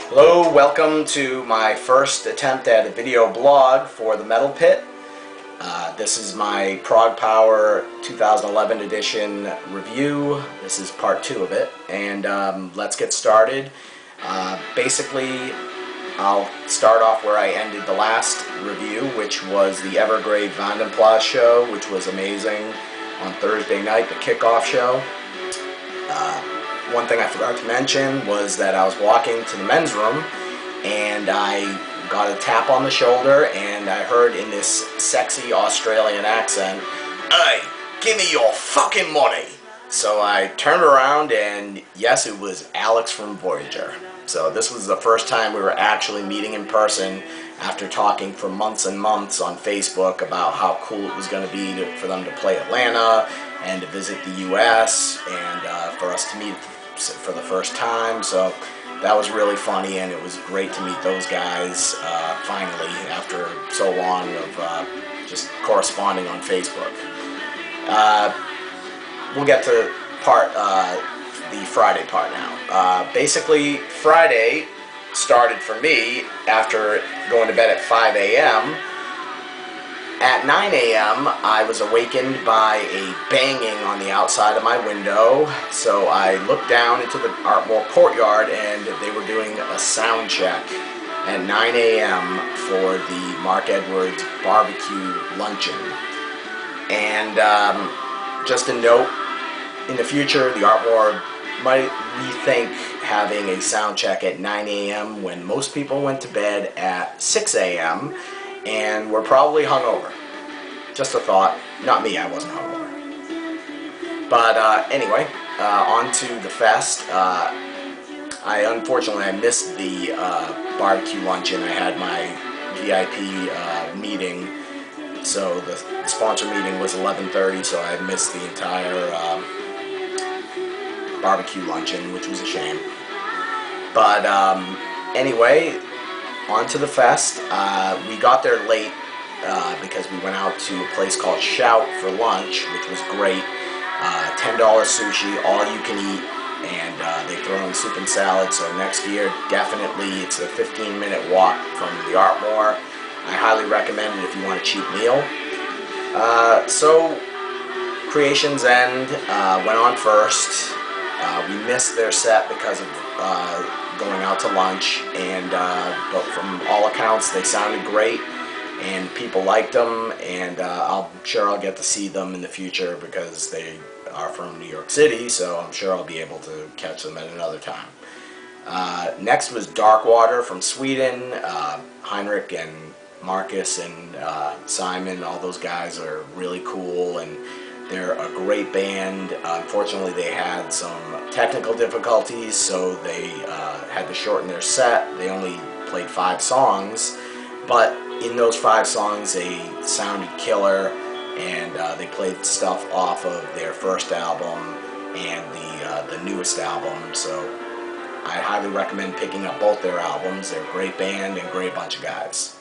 Hello, welcome to my first attempt at a video blog for the Metal Pit. This is my ProgPower 2011 edition review. This is part 2 of it, and let's get started. Basically, I'll start off where I ended the last review, which was the Evergrey Vandenplas show, which was amazing on Thursday night, the kickoff show. One thing I forgot to mention was that I was walking to the men's room and I got a tap on the shoulder and I heard in this sexy Australian accent, "Hey, give me your fucking money!" So I turned around and yes, it was Alex from Voyager. So this was the first time we were actually meeting in person after talking for months and months on Facebook about how cool it was going to be for them to play Atlanta and to visit the US and for us to meet for the first time. So that was really funny, and it was great to meet those guys finally after so long of just corresponding on Facebook. We'll get to the Friday part now. Basically, Friday started for me after going to bed at 5 a.m. At 9 a.m. I was awakened by a banging on the outside of my window, so I looked down into the Artmore courtyard and they were doing a sound check at 9 a.m. for the Mark Edwards barbecue luncheon. And just a note, in the future the Artmore might rethink having a sound check at 9 a.m. when most people went to bed at 6 a.m. and we're probably hungover. Just a thought. Not me, I wasn't hungover. But anyway, on to the fest. Unfortunately I missed the barbecue luncheon. I had my VIP meeting, so the sponsor meeting was 11:30, so I missed the entire barbecue luncheon, which was a shame. But anyway, on to the fest. We got there late because we went out to a place called Shout for lunch, which was great. $10 sushi, all you can eat, and they throw in soup and salad. So next year, definitely, it's a 15-minute walk from the Artmore. I highly recommend it if you want a cheap meal. So Creation's End went on first. We missed their set because of going out to lunch, and but from all accounts they sounded great and people liked them, and I'm sure I'll get to see them in the future because they are from New York City, so I'm sure I'll be able to catch them at another time. Next was Darkwater from Sweden. Heinrich and Marcus and Simon, all those guys are really cool, and they're a great band. Unfortunately, they had some technical difficulties, so they had to shorten their set. They only played 5 songs, but in those 5 songs, they sounded killer, and they played stuff off of their first album and the newest album. So I highly recommend picking up both their albums. They're a great band and great bunch of guys.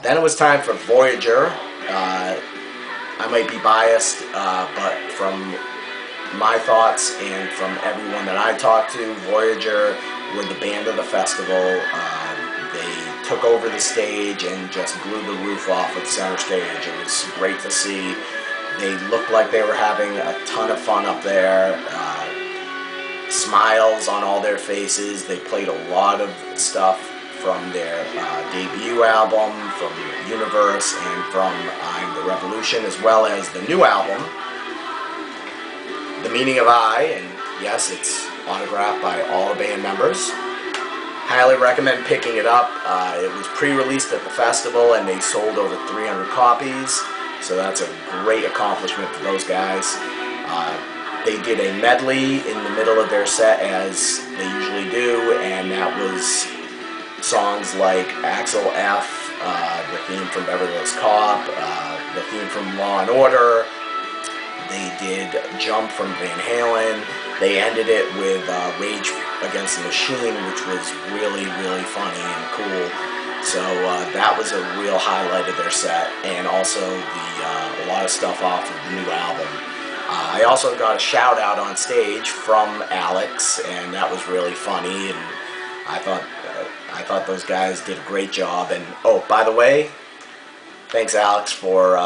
Then it was time for Voyager. I might be biased, but from my thoughts and from everyone that I talked to, Voyager were the band of the festival. They took over the stage and just blew the roof off of the center stage. It was great to see. They looked like they were having a ton of fun up there. Smiles on all their faces. They played a lot of stuff from their debut album, from Universe, and from I'm the Revolution, as well as the new album, The Meaning of I, and yes, it's autographed by all the band members. Highly recommend picking it up. It was pre-released at the festival and they sold over 300 copies, so that's a great accomplishment for those guys. They did a medley in the middle of their set, as they usually do, and that was songs like Axel F, the theme from Beverly Hills Cop, the theme from Law and Order. They did Jump from Van Halen. They ended it with Rage Against the Machine, which was really, really funny and cool. So that was a real highlight of their set, and also a lot of stuff off of the new album. I also got a shout out on stage from Alex, and that was really funny, and I thought I thought those guys did a great job. And oh, by the way, thanks Alex for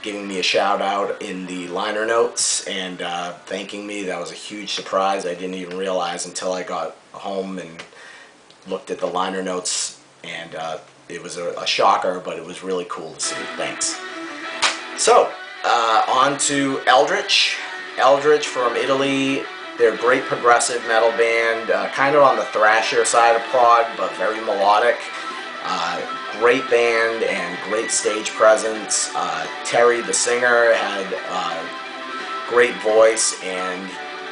giving me a shout out in the liner notes and thanking me. That was a huge surprise. I didn't even realize until I got home and looked at the liner notes, and it was a shocker, but it was really cool to see. Thanks. So, on to Eldritch. Eldritch from Italy. They're a great progressive metal band, kind of on the thrashier side of prog, but very melodic. Great band and great stage presence. Terry, the singer, had great voice, and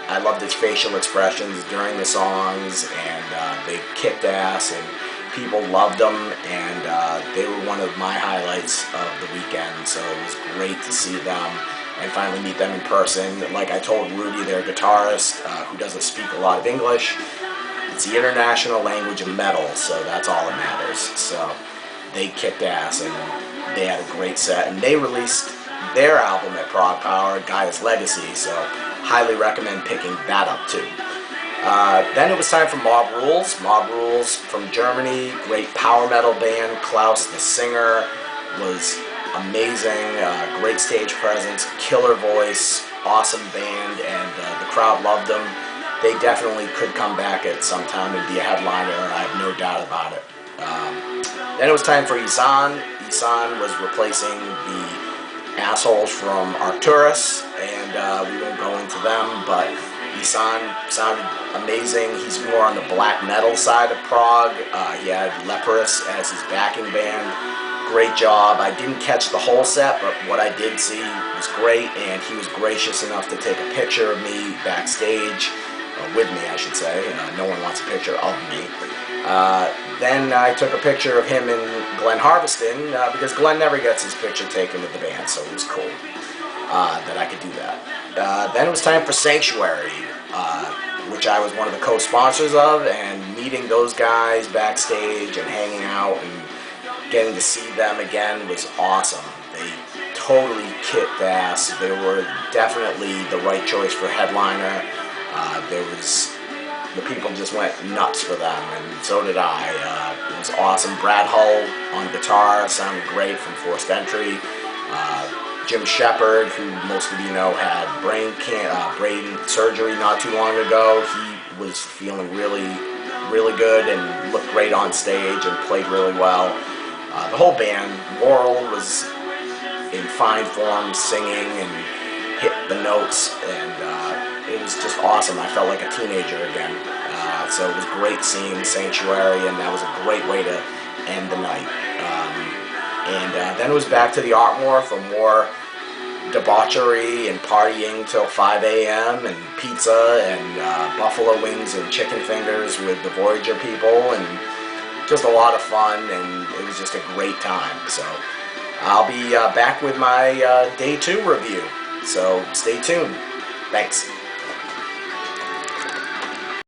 I loved his facial expressions during the songs, and they kicked ass, and people loved them, and they were one of my highlights of the weekend, so it was great to see them and finally meet them in person. Like I told Rudy, their guitarist, who doesn't speak a lot of English, it's the international language of metal, so that's all that matters. So they kicked ass, and they had a great set, and they released their album at ProgPower, Gaia's Legacy, so highly recommend picking that up too. Then it was time for Mob Rules. Mob Rules from Germany, great power metal band. Klaus, the singer, was amazing, great stage presence, killer voice, awesome band, and the crowd loved them. They definitely could come back at some time and be a headliner, I have no doubt about it. Then it was time for Isan. Isan was replacing the assholes from Arcturus, and we won't go into them, but Isan sounded amazing. He's more on the black metal side of prog. He had Leprous as his backing band. Great job. I didn't catch the whole set, but what I did see was great, and he was gracious enough to take a picture of me backstage, with me I should say. No one wants a picture of me. Then I took a picture of him and Glenn Harveston, because Glenn never gets his picture taken with the band, so it was cool that I could do that. Then it was time for Sanctuary, which I was one of the co-sponsors of, and meeting those guys backstage and hanging out and getting to see them again was awesome. They totally kicked ass. They were definitely the right choice for headliner. The people just went nuts for them, and so did I. It was awesome. Brad Hull on guitar sounded great from Forced Entry. Jim Shepard, who most of you know had brain surgery not too long ago, he was feeling really, really good and looked great on stage and played really well. The whole band, Laurel was in fine form, singing and hit the notes, and it was just awesome. I felt like a teenager again. So it was great seeing Sanctuary, and that was a great way to end the night. Then it was back to the Artmore for more debauchery and partying till 5 a.m. and pizza and buffalo wings and chicken fingers with the Voyager people, and just a lot of fun, and it was just a great time. So I'll be back with my Day 2 review, so stay tuned. Thanks.